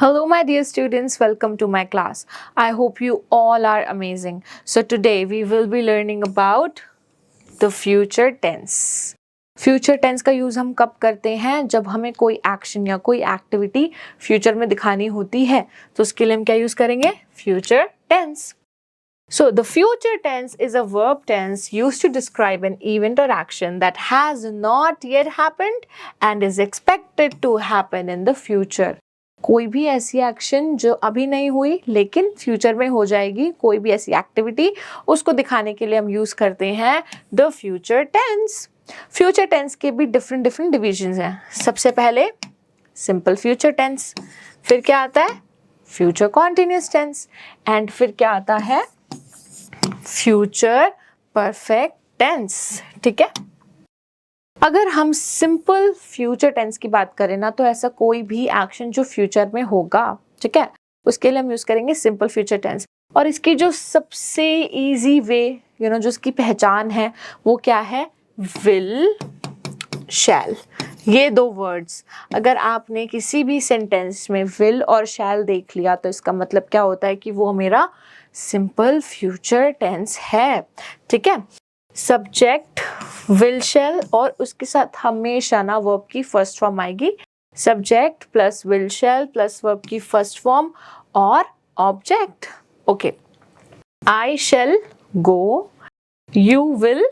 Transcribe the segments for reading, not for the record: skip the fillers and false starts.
Hello, my dear students. Welcome to my class. I hope you all are amazing. So, today we will be learning about the future tense. Future tense का use हम कब करते हैं? जब हमें कोई action या कोई एक्टिविटी फ्यूचर में दिखानी होती है, तो उसके लिए हम क्या यूज करेंगे? Future tense. So, the future tense is a verb tense used to describe an event or action that has not yet happened and is expected to happen in the future. कोई भी ऐसी action जो अभी नहीं हुई लेकिन future में हो जाएगी, कोई भी ऐसी एक्टिविटी, उसको दिखाने के लिए हम यूज करते हैं the future tense. Future tense के भी डिफरेंट डिविजन्स हैं. सबसे पहले सिंपल फ्यूचर टेंस, फिर क्या आता है? फ्यूचर कॉन्टिन्यूअस टेंस, एंड फिर क्या आता है? Future perfect tense. ठीक है. अगर हम सिंपल फ्यूचर टेंस की बात करें ना, तो ऐसा कोई भी एक्शन जो फ्यूचर में होगा, ठीक है, उसके लिए हम यूज करेंगे सिंपल फ्यूचर टेंस. और इसकी जो सबसे इजी वे जो इसकी पहचान है वो क्या है? विल, शैल. ये दो वर्ड्स अगर आपने किसी भी सेंटेंस में विल और शैल देख लिया, तो इसका मतलब क्या होता है कि वो मेरा सिंपल फ्यूचर टेंस है. ठीक है. सब्जेक्ट विल शैल और उसके साथ हमेशा ना वर्ब की फर्स्ट फॉर्म आएगी. Subject plus will shall plus verb की फर्स्ट फॉर्म और object. Okay. I shall go, you will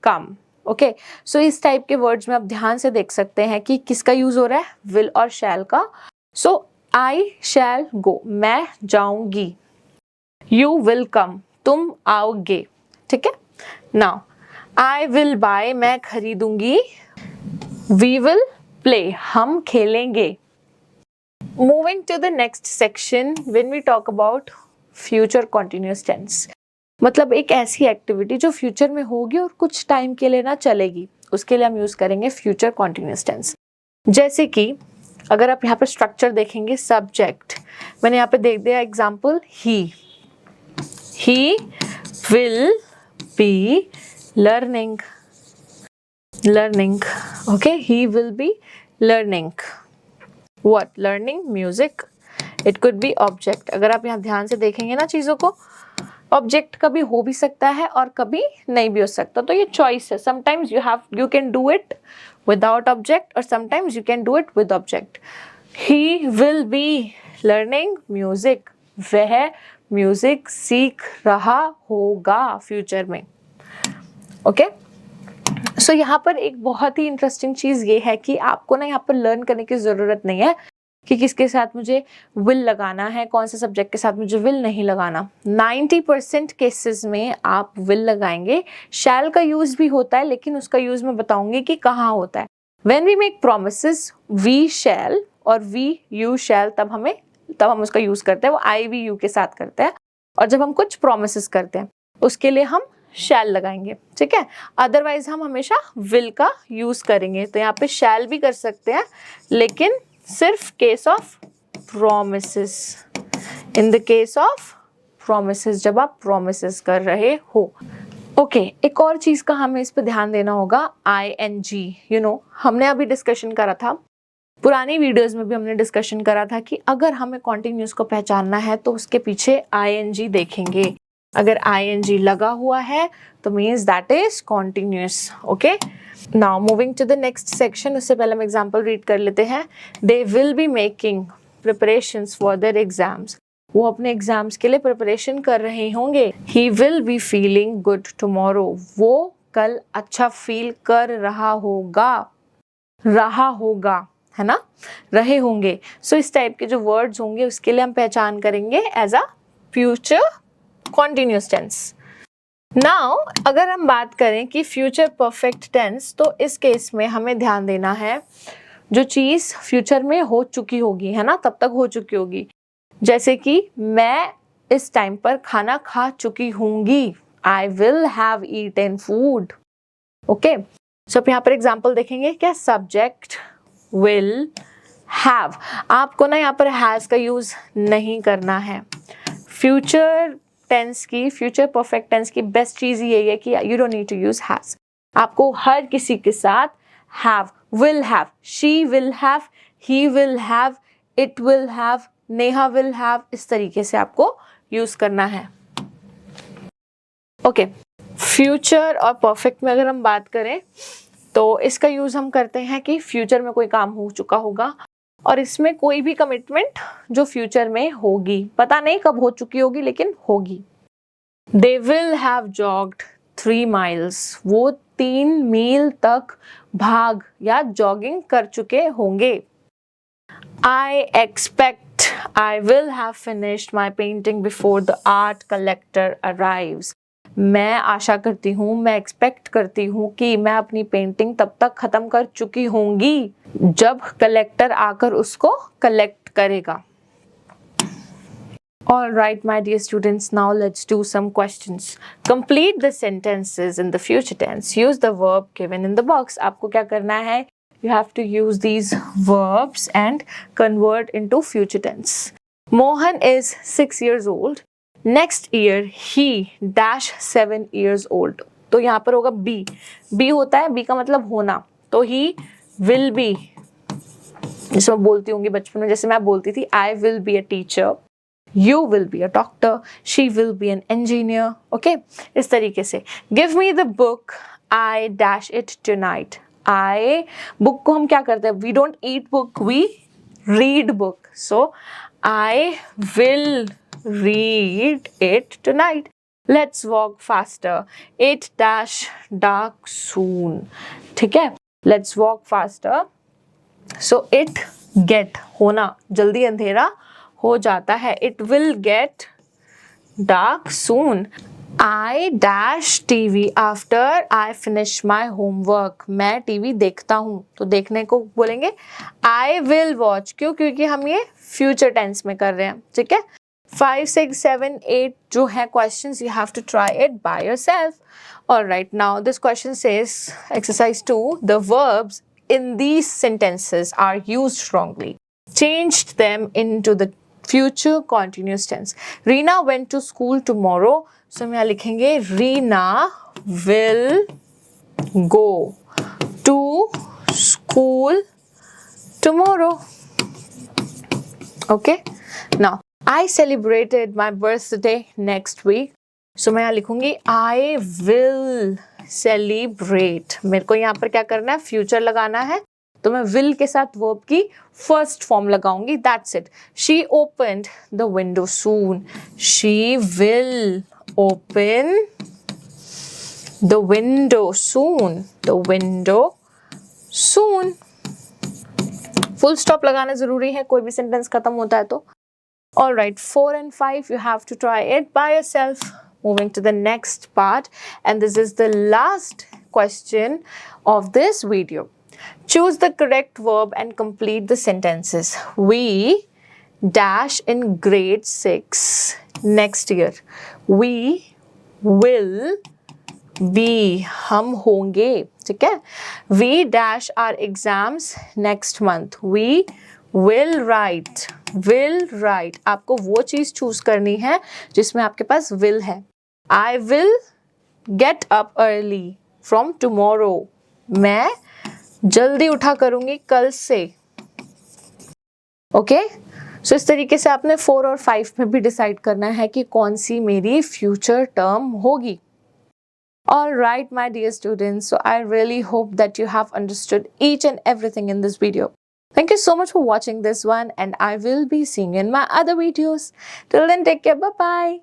come. Okay. So इस टाइप के वर्ड्स में आप ध्यान से देख सकते हैं कि किसका यूज हो रहा है? विल और शैल का. सो आई शैल गो, मैं जाऊंगी. यू विल कम, तुम आओगे. ठीक है. नाउ आई विल बाय, मैं खरीदूंगी. वी विल प्ले, हम खेलेंगे. Moving to the next section, when we talk about future continuous tense, मतलब एक ऐसी एक्टिविटी जो फ्यूचर में होगी और कुछ टाइम के लिए ना चलेगी, उसके लिए हम यूज करेंगे फ्यूचर कॉन्टिन्यूअस टेंस. जैसे कि अगर आप यहाँ पर स्ट्रक्चर देखेंगे, सब्जेक्ट मैंने यहाँ पे देख दिया example, he will be learning. Okay, he will be learning what? Learning music. It could be object. अगर आप यहाँ ध्यान से देखेंगे ना चीजों को, ऑब्जेक्ट कभी हो भी सकता है और कभी नहीं भी हो सकता, तो ये चॉइस है. Sometimes you can do it without object और sometimes you can do it with object. He will be learning music. वह म्यूजिक सीख रहा होगा फ्यूचर में. ओके. सो यहाँ पर एक बहुत ही इंटरेस्टिंग चीज ये है कि आपको ना यहाँ पर लर्न करने की जरूरत नहीं है कि किसके साथ मुझे विल लगाना है, कौन से सब्जेक्ट के साथ मुझे विल नहीं लगाना. 90% केसेस में आप विल लगाएंगे. शैल का यूज भी होता है, लेकिन उसका यूज मैं बताऊंगी कि कहाँ होता है. When we make promises, we shall और वी यू शैल, तब हम उसका यूज करते हैं. वो आई वी यू के साथ करते हैं. और जब हम कुछ प्रोमिसेस करते हैं उसके लिए हम शैल लगाएंगे. ठीक है. अदरवाइज हम हमेशा विल का यूज करेंगे. तो यहाँ पे शैल भी कर सकते हैं, लेकिन सिर्फ case of promises. In the case of promises, जब आप प्रोमिसेस कर रहे हो. ओके. एक और चीज का हमें इस पर ध्यान देना होगा, ING. हमने अभी डिस्कशन करा था, पुरानी वीडियोस में भी हमने डिस्कशन करा था कि अगर हमें कॉन्टिन्यूअस को पहचानना है तो उसके पीछे ING देखेंगे. अगर ING लगा हुआ है तो means that is continuous. Okay. Now moving to the next section, उससे पहले हम एग्जांपल रीड कर लेते हैं. They will be making preparations for their exams. वो अपने एग्जाम्स के लिए प्रिपरेशन कर रहे होंगे. He will be feeling good tomorrow. वो कल अच्छा फील कर रहा होगा, है ना, रहे होंगे. सो इस टाइप के जो वर्ड्स होंगे उसके लिए हम पहचान करेंगे as a future continuous tense. Now अगर हम बात करें कि फ्यूचर परफेक्ट टेंस, तो इस केस में हमें ध्यान देना है जो चीज फ्यूचर में हो चुकी होगी, है ना, तब तक हो चुकी होगी. जैसे कि मैं इस टाइम पर खाना खा चुकी हूंगी. I will have eaten food. Okay. So आप यहाँ पर एग्जाम्पल देखेंगे क्या? Subject will have. आपको ना यहाँ पर हैज का यूज नहीं करना है. फ्यूचर टेंस की, फ्यूचर परफेक्ट टेंस की बेस्ट चीज यही है कि you don't need to use has. आपको हर किसी के साथ have, will have, she will have, he will have, it will have, Neha will have, इस तरीके से आपको यूज करना है। ओके, फ्यूचर और परफेक्ट में अगर हम बात करें तो इसका यूज हम करते हैं कि फ्यूचर में कोई काम हो चुका होगा और इसमें कोई भी कमिटमेंट जो फ्यूचर में होगी, पता नहीं कब हो चुकी होगी लेकिन होगी। They will have jogged 3 miles. वो 3 मील तक भाग या जॉगिंग कर चुके होंगे। I expect I will have finished my painting before the art collector arrives. मैं आशा करती हूँ, मैं एक्सपेक्ट करती हूँ कि मैं अपनी पेंटिंग तब तक खत्म कर चुकी होंगी जब कलेक्टर आकर उसको कलेक्ट करेगा। All right, my dear students, now let's do some questions. Complete the sentences in the future tense. Use the verb given in the box. आपको क्या करना है? You have to use these verbs and convert into future tense. Mohan is 6 years old. Next year he dash 7 years old. तो यहाँ पर होगा be. Be होता है, be का मतलब होना. तो he will be. जैसे मैं बोलती होंगी बचपन में, जैसे मैं बोलती थी I will be a teacher. You will be a doctor. She will be an engineer. Okay? इस तरीके से. Give me the book. I dash it tonight. I book को हम क्या करते हैं? We don't eat book. We read book. So I will read it tonight. Let's walk faster. It dash dark soon. ठीक है? Let's walk faster. So it get होना, जल्दी अंधेरा हो जाता है. It will get dark soon. I dash TV after I finish my homework. मैं TV देखता हूँ, तो देखने को बोलेंगे I will watch. क्यों? क्योंकि हम ये फ्यूचर टेंस में कर रहे हैं. ठीक है? 5, 6, 7, 8 जो है questions, you have to try it by yourself. Alright, now this question says, exercise 2, the verbs in these sentences are used wrongly. Changed them into the future continuous tense. Reena went to school tomorrow. So हम यहाँ लिखेंगे Reena will go to school tomorrow. Okay. Now I celebrated my birthday next week. So मैं यहाँ लिखूंगी I will celebrate. मेरे को यहाँ पर क्या करना है? फ्यूचर लगाना है. तो मैं will के साथ verb की first form लगाऊंगी. That's it. She opened the window soon. She will open the window soon. The window soon. Full stop लगाना जरूरी है, कोई भी sentence खत्म होता है तो. Alright, 4 and 5 you have to try it by yourself. Moving to the next part, and this is the last question of this video. Choose the correct verb and complete the sentences. We dash in grade 6 next year. We will be, हम होंगे. ठीक है? We dash our exams next month. We will write. Will write. आपको वो चीज choose करनी है जिसमें आपके पास will है. I will get up early from tomorrow. मैं जल्दी उठा करूंगी कल से. ओके? सो इस तरीके से आपने 4 और 5 में भी डिसाइड करना है कि कौन सी मेरी फ्यूचर टर्म होगी. All right, my dear students, so I really hope that you have understood each and everything in this video. Thank you so much for watching this one, and I will be seeing you in my other videos. Till then, take care. Bye-bye.